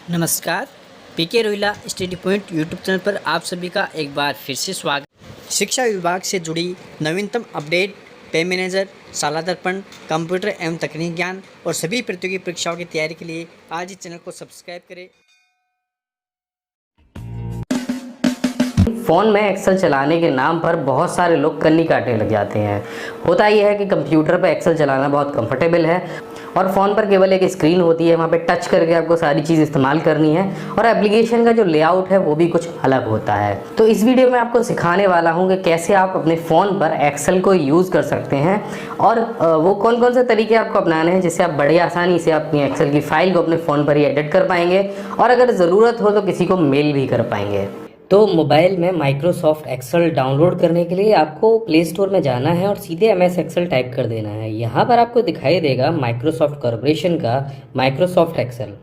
नमस्कार, PK Rohila study point YouTube channel पर आप सभी का एक बार फिर से स्वागत। शिक्षा विभाग से जुड़ी नवीनतम अपडेट, पे मैनेजर, शाला दर्पण, कंप्यूटर एवं तकनीक ज्ञान और सभी प्रतियोगी परीक्षाओं की तैयारी के लिए आज इस चैनल को सब्सक्राइब करें। फ़ोन में एक्सेल चलाने के नाम पर बहुत सारे लोग कन्नी काटने लग जाते हैं। होता यह है कि कंप्यूटर पर एक्सेल चलाना बहुत कंफर्टेबल है और फ़ोन पर केवल एक स्क्रीन होती है, वहाँ पे टच करके आपको सारी चीज़ इस्तेमाल करनी है और एप्लीकेशन का जो लेआउट है वो भी कुछ अलग होता है। तो इस वीडियो में आपको सिखाने वाला हूँ कि कैसे आप अपने फ़ोन पर एक्सेल को यूज़ कर सकते हैं और वो कौन कौन से तरीके आपको अपनाने हैं जिससे आप बड़ी आसानी से अपनी एक्सेल की फ़ाइल को अपने फ़ोन पर ही एडिट कर पाएंगे और अगर ज़रूरत हो तो किसी को मेल भी कर पाएंगे। तो मोबाइल में माइक्रोसॉफ्ट एक्सेल डाउनलोड करने के लिए आपको प्ले स्टोर में जाना है और सीधे MS एक्सेल टाइप कर देना है। यहाँ पर आपको दिखाई देगा माइक्रोसॉफ्ट कॉर्पोरेशन का माइक्रोसॉफ्ट एक्सेल।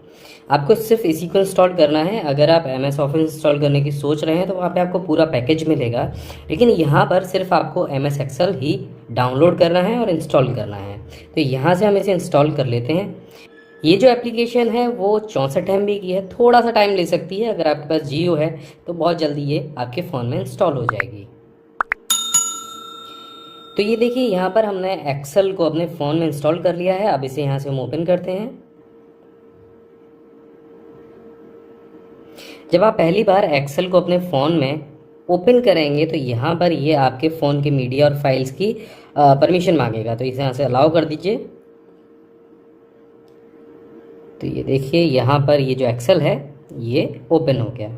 आपको सिर्फ इसी को इंस्टॉल करना है। अगर आप MS ऑफिस इंस्टॉल करने की सोच रहे हैं तो वहाँ पे आपको पूरा पैकेज मिलेगा, लेकिन यहाँ पर सिर्फ आपको MS एक्सेल ही डाउनलोड करना है और इंस्टॉल करना है। तो यहाँ से हम इसे इंस्टॉल कर लेते हैं। ये जो एप्लीकेशन है वो 64 MB की है, थोड़ा सा टाइम ले सकती है। अगर आपके पास जियो है तो बहुत जल्दी ये आपके फ़ोन में इंस्टॉल हो जाएगी। तो ये देखिए, यहाँ पर हमने एक्सेल को अपने फ़ोन में इंस्टॉल कर लिया है। अब इसे यहाँ से हम ओपन करते हैं। जब आप पहली बार एक्सेल को अपने फ़ोन में ओपन करेंगे तो यहाँ पर ये आपके फ़ोन के मीडिया और फाइल्स की परमिशन मांगेगा, तो इसे यहाँ से अलाउ कर दीजिए। तो ये देखिए, यहाँ पर ये जो एक्सेल है ये ओपन हो गया।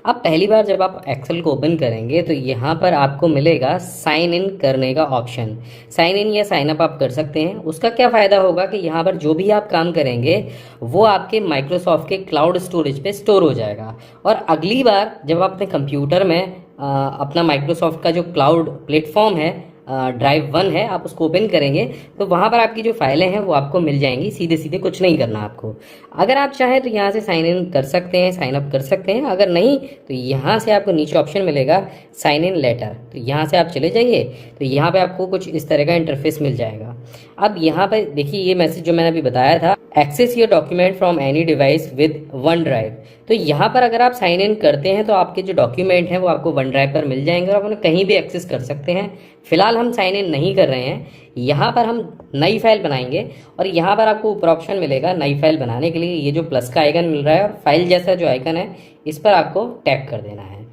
अब पहली बार जब आप एक्सेल को ओपन करेंगे तो यहाँ पर आपको मिलेगा साइन इन करने का ऑप्शन। साइन इन या साइन अप आप कर सकते हैं। उसका क्या फ़ायदा होगा कि यहाँ पर जो भी आप काम करेंगे वो आपके माइक्रोसॉफ्ट के क्लाउड स्टोरेज पे स्टोर हो जाएगा और अगली बार जब आप अपने कंप्यूटर में अपना माइक्रोसॉफ्ट का जो क्लाउड प्लेटफॉर्म है, ड्राइव 1 है, आप उसको ओपन करेंगे तो वहाँ पर आपकी जो फाइलें हैं वो आपको मिल जाएंगी। सीधे सीधे कुछ नहीं करना आपको। अगर आप चाहें तो यहाँ से साइन इन कर सकते हैं, साइन अप कर सकते हैं। अगर नहीं तो यहाँ से आपको नीचे ऑप्शन मिलेगा साइन इन लेटर, तो यहाँ से आप चले जाइए। तो यहाँ पे आपको कुछ इस तरह का इंटरफेस मिल जाएगा। अब यहाँ पर देखिए, ये मैसेज जो मैंने अभी बताया था, access your document from any device with OneDrive. तो यहाँ पर अगर आप साइन इन करते हैं तो आपके जो डॉक्यूमेंट हैं वो आपको वन ड्राइव पर मिल जाएंगे और आप उन्हें कहीं भी एक्सेस कर सकते हैं। फिलहाल हम साइन इन नहीं कर रहे हैं। यहाँ पर हम नई फाइल बनाएंगे और यहाँ पर आपको ऊपर ऑप्शन मिलेगा नई फाइल बनाने के लिए। ये जो प्लस का आइकन मिल रहा है और फाइल जैसा जो आइकन है इस पर आपको टैप कर देना है।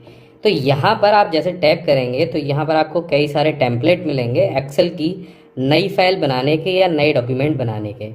तो यहाँ पर आप जैसे टैप करेंगे तो यहाँ पर आपको कई सारे टेम्पलेट मिलेंगे एक्सेल की नई फाइल बनाने के या नए डॉक्यूमेंट बनाने के।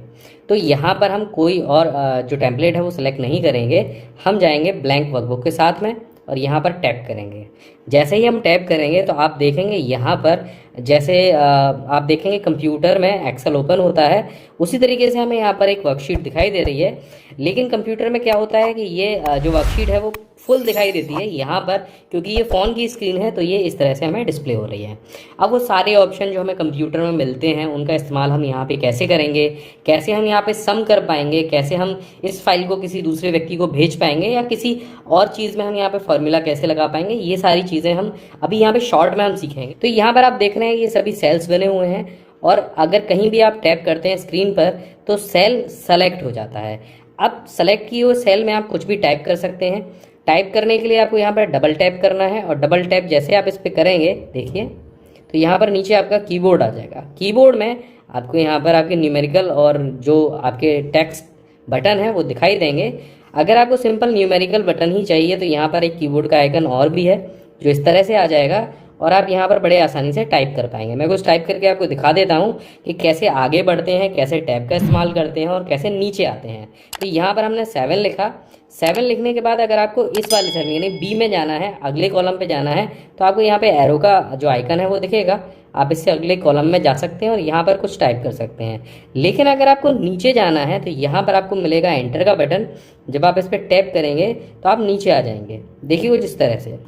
तो यहाँ पर हम कोई और जो टेम्पलेट है वो सिलेक्ट नहीं करेंगे। हम जाएंगे ब्लैंक वर्कबुक के साथ में और यहाँ पर टैप करेंगे। जैसे ही हम टैप करेंगे तो आप देखेंगे यहाँ पर जैसे आप देखेंगे कंप्यूटर में एक्सेल ओपन होता है, उसी तरीके से हमें यहाँ पर एक वर्कशीट दिखाई दे रही है। लेकिन कंप्यूटर में क्या होता है कि ये जो वर्कशीट है वो फुल दिखाई देती है यहाँ पर, क्योंकि ये फ़ोन की स्क्रीन है तो ये इस तरह से हमें डिस्प्ले हो रही है। अब वो सारे ऑप्शन जो हमें कंप्यूटर में मिलते हैं उनका इस्तेमाल हम यहाँ पे कैसे करेंगे, कैसे हम यहाँ पे सम कर पाएंगे, कैसे हम इस फाइल को किसी दूसरे व्यक्ति को भेज पाएंगे या किसी और चीज़ में हम यहाँ पे फॉर्मूला कैसे लगा पाएंगे, ये सारी चीज़ें हम अभी यहाँ पे शॉर्ट में हम सीखेंगे। तो यहाँ पर आप देख रहे हैं ये सभी सेल्स बने हुए हैं और अगर कहीं भी आप टैप करते हैं स्क्रीन पर तो सेल सेलेक्ट हो जाता है। अब सेलेक्ट किए हुए सेल में आप कुछ भी टाइप कर सकते हैं। टाइप करने के लिए आपको यहाँ पर डबल टैप करना है और डबल टैप जैसे आप इस पर करेंगे देखिए तो यहाँ पर नीचे आपका कीबोर्ड आ जाएगा। कीबोर्ड में आपको यहाँ पर आपके न्यूमेरिकल और जो आपके टेक्स्ट बटन है वो दिखाई देंगे। अगर आपको सिंपल न्यूमेरिकल बटन ही चाहिए तो यहाँ पर एक कीबोर्ड का आइकन और भी है जो इस तरह से आ जाएगा और आप यहाँ पर बड़े आसानी से टाइप कर पाएंगे। मैं कुछ टाइप करके आपको दिखा देता हूँ कि कैसे आगे बढ़ते हैं, कैसे टैब का इस्तेमाल करते हैं और कैसे नीचे आते हैं। तो यहाँ पर हमने 7 लिखा। 7 लिखने के बाद अगर आपको इस वाले सेल यानी बी में जाना है, अगले कॉलम पे जाना है, तो आपको यहाँ पे एरो का जो आइकन है वो दिखेगा। आप इससे अगले कॉलम में जा सकते हैं और यहाँ पर कुछ टाइप कर सकते हैं। लेकिन अगर आपको नीचे जाना है तो यहाँ पर आपको मिलेगा एंटर का बटन। जब आप इस पर टैप करेंगे तो आप नीचे आ जाएंगे, देखिए कुछ इस तरह से।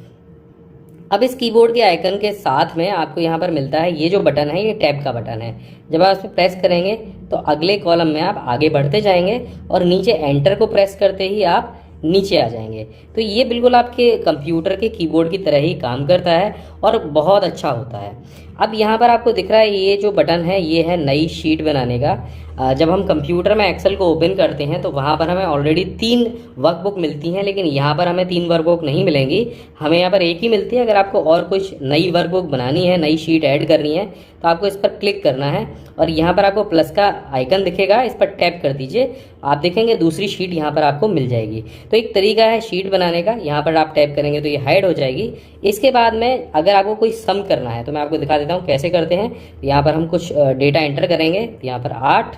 अब इस कीबोर्ड के आइकन के साथ में आपको यहाँ पर मिलता है ये जो बटन है, ये टैब का बटन है। जब आप इस पर प्रेस करेंगे तो अगले कॉलम में आप आगे बढ़ते जाएंगे और नीचे एंटर को प्रेस करते ही आप नीचे आ जाएंगे। तो ये बिल्कुल आपके कंप्यूटर के कीबोर्ड की तरह ही काम करता है और बहुत अच्छा होता है। अब यहाँ पर आपको दिख रहा है ये जो बटन है ये है नई शीट बनाने का। जब हम कंप्यूटर में एक्सेल को ओपन करते हैं तो वहाँ पर हमें ऑलरेडी 3 वर्कबुक मिलती हैं, लेकिन यहाँ पर हमें 3 वर्कबुक नहीं मिलेंगी, हमें यहाँ पर एक ही मिलती है। अगर आपको और कुछ नई वर्कबुक बनानी है, नई शीट ऐड करनी है, तो आपको इस पर क्लिक करना है और यहाँ पर आपको प्लस का आइकन दिखेगा, इस पर टैप कर दीजिए। आप देखेंगे दूसरी शीट यहाँ पर आपको मिल जाएगी। तो एक तरीका है शीट बनाने का, यहाँ पर आप टैप करेंगे तो ये हाइड हो जाएगी। इसके बाद में अगर आपको कोई सम करना है तो मैं आपको दिखा देता हूँ कैसे करते हैं। यहाँ पर हम कुछ डेटा एंटर करेंगे, यहाँ पर 8,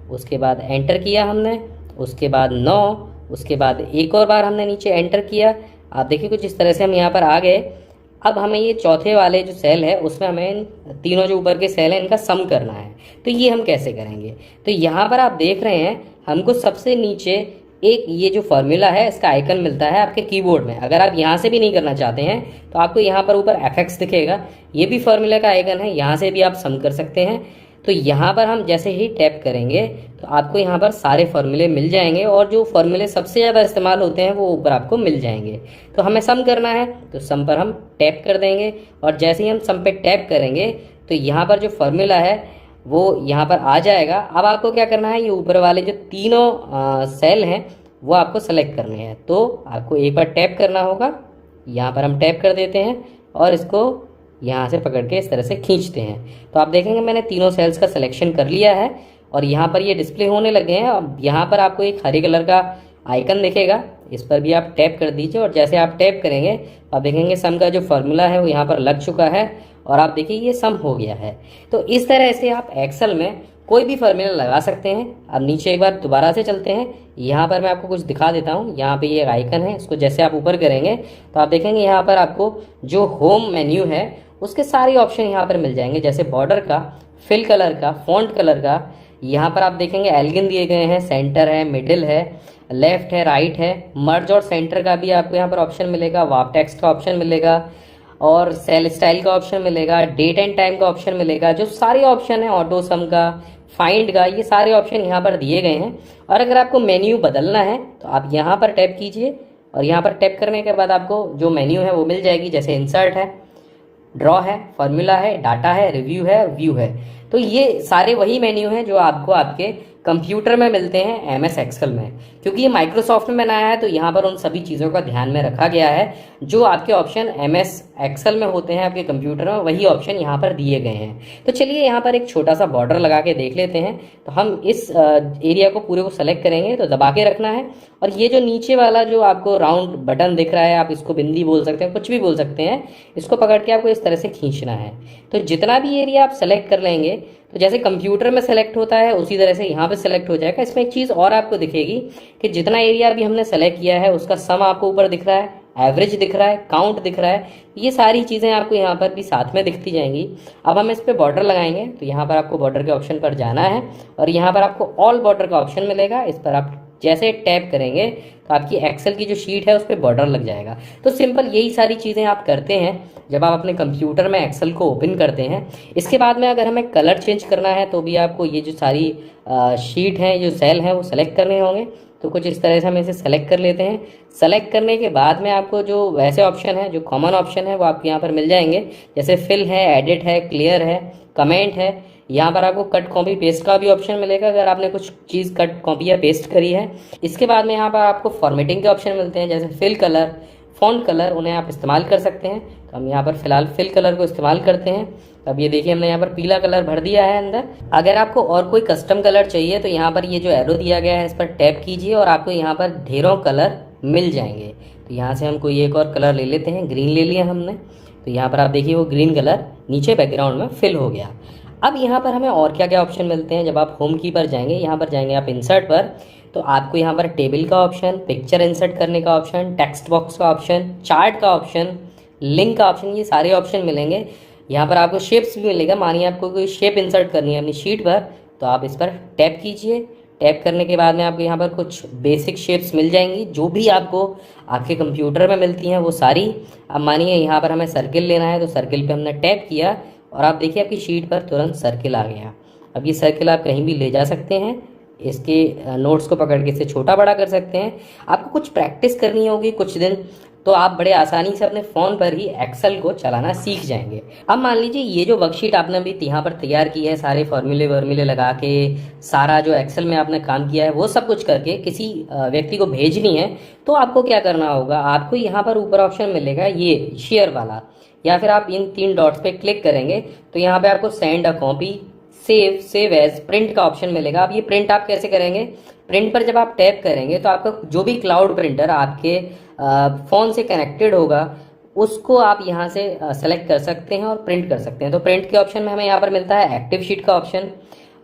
उसके बाद एंटर किया हमने, उसके बाद 9, उसके बाद एक और बार हमने नीचे एंटर किया। आप देखिए कुछ इस तरह से हम यहाँ पर आ गए। अब हमें ये चौथे वाले जो सेल है उसमें हमें तीनों जो ऊपर के सेल हैं इनका सम करना है। तो ये हम कैसे करेंगे, तो यहाँ पर आप देख रहे हैं हमको सबसे नीचे एक ये जो फॉर्मूला है इसका आइकन मिलता है आपके कीबोर्ड में। अगर आप यहाँ से भी नहीं करना चाहते हैं तो आपको यहाँ पर ऊपर FX दिखेगा, ये भी फॉर्मूला का आइकन है, यहाँ से भी आप सम कर सकते हैं। तो यहाँ पर हम जैसे ही टैप करेंगे तो आपको यहाँ पर सारे फॉर्मूले मिल जाएंगे और जो फॉर्मूले सबसे ज़्यादा इस्तेमाल होते हैं वो ऊपर आपको मिल जाएंगे। तो हमें सम करना है तो सम पर हम टैप कर देंगे और जैसे ही हम सम पे टैप करेंगे तो यहाँ पर जो फॉर्मूला है वो यहाँ पर आ जाएगा। अब आपको क्या करना है, ये ऊपर वाले जो तीनों सेल हैं वो आपको सेलेक्ट करने हैं। तो आपको एक बार टैप करना होगा, यहाँ पर हम टैप कर देते हैं और इसको यहाँ से पकड़ के इस तरह से खींचते हैं। तो आप देखेंगे मैंने तीनों सेल्स का सिलेक्शन कर लिया है और यहाँ पर ये डिस्प्ले होने लगे हैं। अब यहाँ पर आपको एक हरे कलर का आइकन दिखेगा, इस पर भी आप टैप कर दीजिए और जैसे आप टैप करेंगे तो आप देखेंगे सम का जो फॉर्मूला है वो यहाँ पर लग चुका है और आप देखिए ये सम हो गया है। तो इस तरह से आप एक्सेल में कोई भी फॉर्मूला लगा सकते हैं। अब नीचे एक बार दोबारा से चलते हैं, यहाँ पर मैं आपको कुछ दिखा देता हूँ। यहाँ पे ये आइकन है, इसको जैसे आप ऊपर करेंगे तो आप देखेंगे यहाँ पर आपको जो होम मेन्यू है उसके सारे ऑप्शन यहाँ पर मिल जाएंगे, जैसे बॉर्डर का, फिल कलर का, फॉन्ट कलर का। यहाँ पर आप देखेंगे एल्गिन दिए गए हैं, सेंटर है, मिडिल है, लेफ्ट है, राइट है, मर्ज और सेंटर का भी आपको यहाँ पर ऑप्शन मिलेगा, वार्प टेक्स्ट का ऑप्शन मिलेगा और सेल स्टाइल का ऑप्शन मिलेगा, डेट एंड टाइम का ऑप्शन मिलेगा। जो सारे ऑप्शन है ऑटो सम का, फाइंड का, ये सारे ऑप्शन यहाँ पर दिए गए हैं। और अगर आपको मेन्यू बदलना है तो आप यहाँ पर टैप कीजिए और यहाँ पर टैप करने के बाद आपको जो मेन्यू है वो मिल जाएगी, जैसे इंसर्ट है, ड्रॉ है, फॉर्मूला है, डाटा है, रिव्यू है, व्यू है। तो ये सारे वही मेन्यू हैं जो आपको आपके कंप्यूटर में मिलते हैं MS एक्सेल में। क्योंकि ये माइक्रोसॉफ्ट में बनाया है तो यहाँ पर उन सभी चीज़ों का ध्यान में रखा गया है। जो आपके ऑप्शन MS एक्सेल में होते हैं आपके कंप्यूटर में, वही ऑप्शन यहाँ पर दिए गए हैं। तो चलिए यहाँ पर एक छोटा सा बॉर्डर लगा के देख लेते हैं। तो हम इस एरिया को पूरे को सेलेक्ट करेंगे, तो दबा के रखना है और ये जो नीचे वाला जो आपको राउंड बटन दिख रहा है, आप इसको बिंदी बोल सकते हैं, कुछ भी बोल सकते हैं, इसको पकड़ के आपको इस तरह से खींचना है। तो जितना भी एरिया आप सेलेक्ट कर लेंगे तो जैसे कंप्यूटर में सेलेक्ट होता है उसी तरह से यहाँ पे सेलेक्ट हो जाएगा। इसमें एक चीज़ और आपको दिखेगी कि जितना एरिया अभी हमने सेलेक्ट किया है उसका सम आपको ऊपर दिख रहा है, एवरेज दिख रहा है, काउंट दिख रहा है, ये सारी चीज़ें आपको यहाँ पर भी साथ में दिखती जाएंगी। अब हम इस पर बॉर्डर लगाएंगे तो यहाँ पर आपको बॉर्डर के ऑप्शन पर जाना है और यहाँ पर आपको ऑल बॉर्डर का ऑप्शन मिलेगा। इस पर आप जैसे टैप करेंगे तो आपकी एक्सेल की जो शीट है उस पर बॉर्डर लग जाएगा। तो सिंपल यही सारी चीज़ें आप करते हैं जब आप अपने कंप्यूटर में एक्सेल को ओपन करते हैं। इसके बाद में अगर हमें कलर चेंज करना है तो भी आपको ये जो सारी शीट हैं, जो सेल हैं, वो सेलेक्ट करने होंगे। तो कुछ इस तरह से हम इसे सेलेक्ट कर लेते हैं। सेलेक्ट करने के बाद में आपको जो वैसे ऑप्शन है, जो कॉमन ऑप्शन है, वो आपको यहाँ पर मिल जाएंगे, जैसे फिल है, एडिट है, क्लियर है, कमेंट है। यहाँ पर आपको कट कॉपी पेस्ट का भी ऑप्शन मिलेगा अगर आपने कुछ चीज़ कट कॉपी या पेस्ट करी है। इसके बाद में यहाँ पर आपको फॉर्मेटिंग के ऑप्शन मिलते हैं, जैसे फिल कलर, फॉन्ट कलर, उन्हें आप इस्तेमाल कर सकते हैं। तो हम यहाँ पर फिलहाल फिल कलर को इस्तेमाल करते हैं। अब ये देखिए हमने यहाँ पर पीला कलर भर दिया है अंदर। अगर आपको और कोई कस्टम कलर चाहिए तो यहाँ पर ये जो एरो दिया गया है इस पर टैप कीजिए और आपको यहाँ पर ढेरों कलर मिल जाएंगे। तो यहाँ से हम कोई एक और कलर ले लेते हैं, ग्रीन ले लिया हमने। तो यहाँ पर आप देखिए वो ग्रीन कलर नीचे बैकग्राउंड में फिल हो गया। अब यहाँ पर हमें और क्या क्या ऑप्शन मिलते हैं, जब आप होम की पर जाएंगे, यहाँ पर जाएंगे आप इंसर्ट पर, तो आपको यहाँ पर टेबल का ऑप्शन, पिक्चर इंसर्ट करने का ऑप्शन, टेक्स्ट बॉक्स का ऑप्शन, चार्ट का ऑप्शन, लिंक का ऑप्शन, ये सारे ऑप्शन मिलेंगे। यहाँ पर आपको शेप्स भी मिलेगा। मानिए आपको कोई शेप इंसर्ट करनी है अपनी शीट पर, तो आप इस पर टैप कीजिए। टैप करने के बाद में आपको यहाँ पर कुछ बेसिक शेप्स मिल जाएंगी, जो भी आपको आपके कंप्यूटर में मिलती हैं वो सारी। अब मानिए यहाँ पर हमें सर्किल लेना है, तो सर्किल पे हमने टैप किया और आप देखिए आपकी शीट पर तुरंत सर्किल आ गया। अब ये सर्किल आप कहीं भी ले जा सकते हैं, इसके नोट्स को पकड़ के इसे छोटा बड़ा कर सकते हैं। आपको कुछ प्रैक्टिस करनी होगी कुछ दिन, तो आप बड़े आसानी से अपने फ़ोन पर ही एक्सेल को चलाना सीख जाएंगे। अब मान लीजिए ये जो वर्कशीट आपने अभी यहाँ पर तैयार की है, सारे फॉर्मूले वर्मूले लगा के, सारा जो एक्सेल में आपने काम किया है वो सब कुछ करके किसी व्यक्ति को भेजनी है, तो आपको क्या करना होगा, आपको यहाँ पर ऊपर ऑप्शन मिलेगा ये शेयर वाला, या फिर आप इन 3 डॉट्स पे क्लिक करेंगे तो यहाँ पे आपको send a copy, save as, print का ऑप्शन मिलेगा। अब ये प्रिंट आप कैसे करेंगे, प्रिंट पर जब आप टैप करेंगे तो आपका जो भी क्लाउड प्रिंटर आपके फ़ोन से कनेक्टेड होगा उसको आप यहाँ से सेलेक्ट कर सकते हैं और प्रिंट कर सकते हैं। तो प्रिंट के ऑप्शन में हमें यहाँ पर मिलता है एक्टिव शीट का ऑप्शन,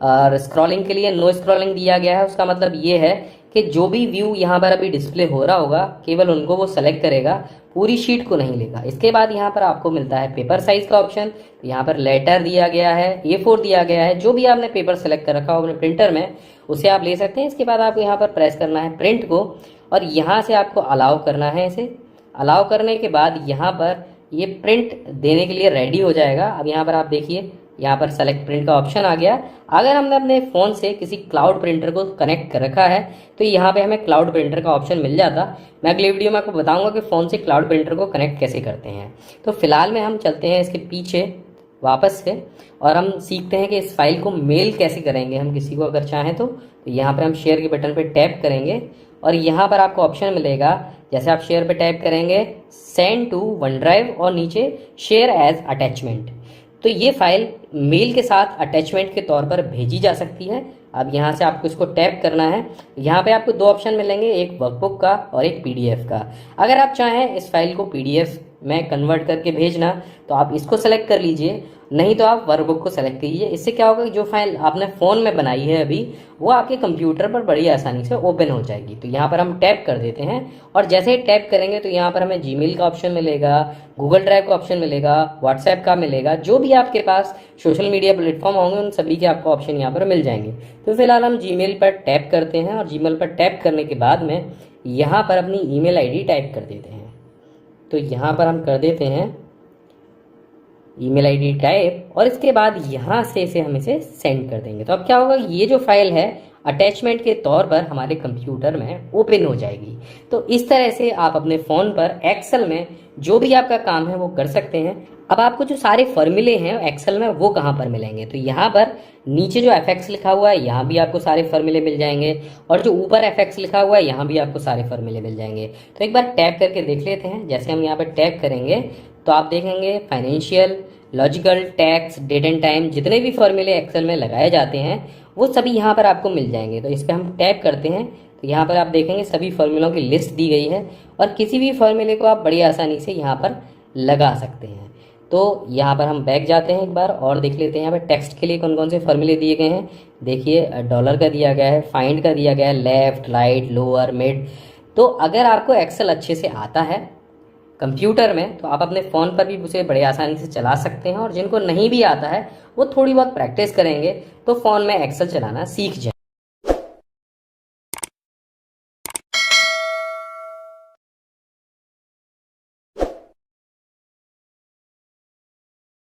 और स्क्रॉलिंग के लिए नो स्क्रॉलिंग दिया गया है। उसका मतलब ये है कि जो भी व्यू यहाँ पर अभी डिस्प्ले हो रहा होगा केवल उनको वो सेलेक्ट करेगा, पूरी शीट को नहीं लेगा। इसके बाद यहाँ पर आपको मिलता है पेपर साइज का ऑप्शन, यहाँ पर लेटर दिया गया है, A4 दिया गया है, जो भी आपने पेपर सेलेक्ट कर रखा हो अपने प्रिंटर में उसे आप ले सकते हैं। इसके बाद आपको यहाँ पर प्रेस करना है प्रिंट को, और यहाँ से आपको अलाउ करना है। इसे अलाउ करने के बाद यहाँ पर ये प्रिंट देने के लिए रेडी हो जाएगा। अब यहाँ पर आप देखिए, यहाँ पर सेलेक्ट प्रिंट का ऑप्शन आ गया। अगर हमने अपने फ़ोन से किसी क्लाउड प्रिंटर को कनेक्ट कर रखा है तो यहाँ पे हमें क्लाउड प्रिंटर का ऑप्शन मिल जाता। मैं अगले वीडियो में आपको बताऊंगा कि फ़ोन से क्लाउड प्रिंटर को कनेक्ट कैसे करते हैं। तो फिलहाल में हम चलते हैं इसके पीछे वापस से, और हम सीखते हैं कि इस फाइल को मेल कैसे करेंगे हम किसी को अगर चाहें तो। यहाँ पर हम शेयर के बटन पर टैप करेंगे और यहाँ पर आपको ऑप्शन मिलेगा, जैसे आप शेयर पे टैप करेंगे सेंड टू वन ड्राइव और नीचे शेयर एज अटैचमेंट, तो ये फाइल मेल के साथ अटैचमेंट के तौर पर भेजी जा सकती है। अब यहाँ से आपको इसको टैप करना है। यहाँ पे आपको 2 ऑप्शन मिलेंगे, एक वर्कबुक का और एक PDF का। अगर आप चाहें इस फाइल को PDF में कन्वर्ट करके भेजना तो आप इसको सेलेक्ट कर लीजिए, नहीं तो आप वर्कबुक को सेलेक्ट कीजिए। इससे क्या होगा कि जो फाइल आपने फ़ोन में बनाई है अभी वो आपके कंप्यूटर पर बड़ी आसानी से ओपन हो जाएगी। तो यहाँ पर हम टैप कर देते हैं, और जैसे ही टैप करेंगे तो यहाँ पर हमें जीमेल का ऑप्शन मिलेगा, गूगल ड्राइव का ऑप्शन मिलेगा, व्हाट्सएप का मिलेगा, जो भी आपके पास सोशल मीडिया प्लेटफॉर्म होंगे उन सभी के आपको ऑप्शन यहाँ पर मिल जाएंगे। तो फिलहाल हम जीमेल पर टैप करते हैं, और जीमेल पर टैप करने के बाद में यहाँ पर अपनी ईमेल आईडी टाइप कर देते हैं। तो यहाँ पर हम कर देते हैं ईमेल आईडी टाइप, और इसके बाद यहाँ से हम इसे सेंड कर देंगे। तो अब क्या होगा, ये जो फाइल है अटैचमेंट के तौर पर हमारे कंप्यूटर में ओपन हो जाएगी। तो इस तरह से आप अपने फ़ोन पर एक्सेल में जो भी आपका काम है वो कर सकते हैं। अब आपको जो सारे फॉर्मूले हैं एक्सेल में वो कहाँ पर मिलेंगे, तो यहाँ पर नीचे जो FX लिखा हुआ है यहाँ भी आपको सारे फॉर्मूले मिल जाएंगे, और जो ऊपर FX लिखा हुआ है यहाँ भी आपको सारे फॉर्मूले मिल जाएंगे। तो एक बार टैप करके देख लेते हैं। जैसे हम यहाँ पर टैप करेंगे तो आप देखेंगे financial, logical, tax, date and time, जितने भी फॉर्मूले एक्सेल में लगाए जाते हैं वो सभी यहाँ पर आपको मिल जाएंगे। तो इस पर हम टैप करते हैं तो यहाँ पर आप देखेंगे सभी फॉर्मूलों की लिस्ट दी गई है, और किसी भी फॉर्मूले को आप बड़ी आसानी से यहाँ पर लगा सकते हैं। तो यहाँ पर हम बैक जाते हैं एक बार और देख लेते हैं यहाँ पर टेक्स्ट के लिए कौन कौन से फॉर्मूले दिए गए हैं। देखिए डॉलर का दिया गया है, फाइंड का दिया गया है, लेफ्ट, राइट, लोअर, मिड। तो अगर आपको एक्सेल अच्छे से आता है कंप्यूटर में तो आप अपने फ़ोन पर भी उसे बड़े आसानी से चला सकते हैं, और जिनको नहीं भी आता है वो थोड़ी बहुत प्रैक्टिस करेंगे तो फ़ोन में एक्सेल चलाना सीख जाएंगे।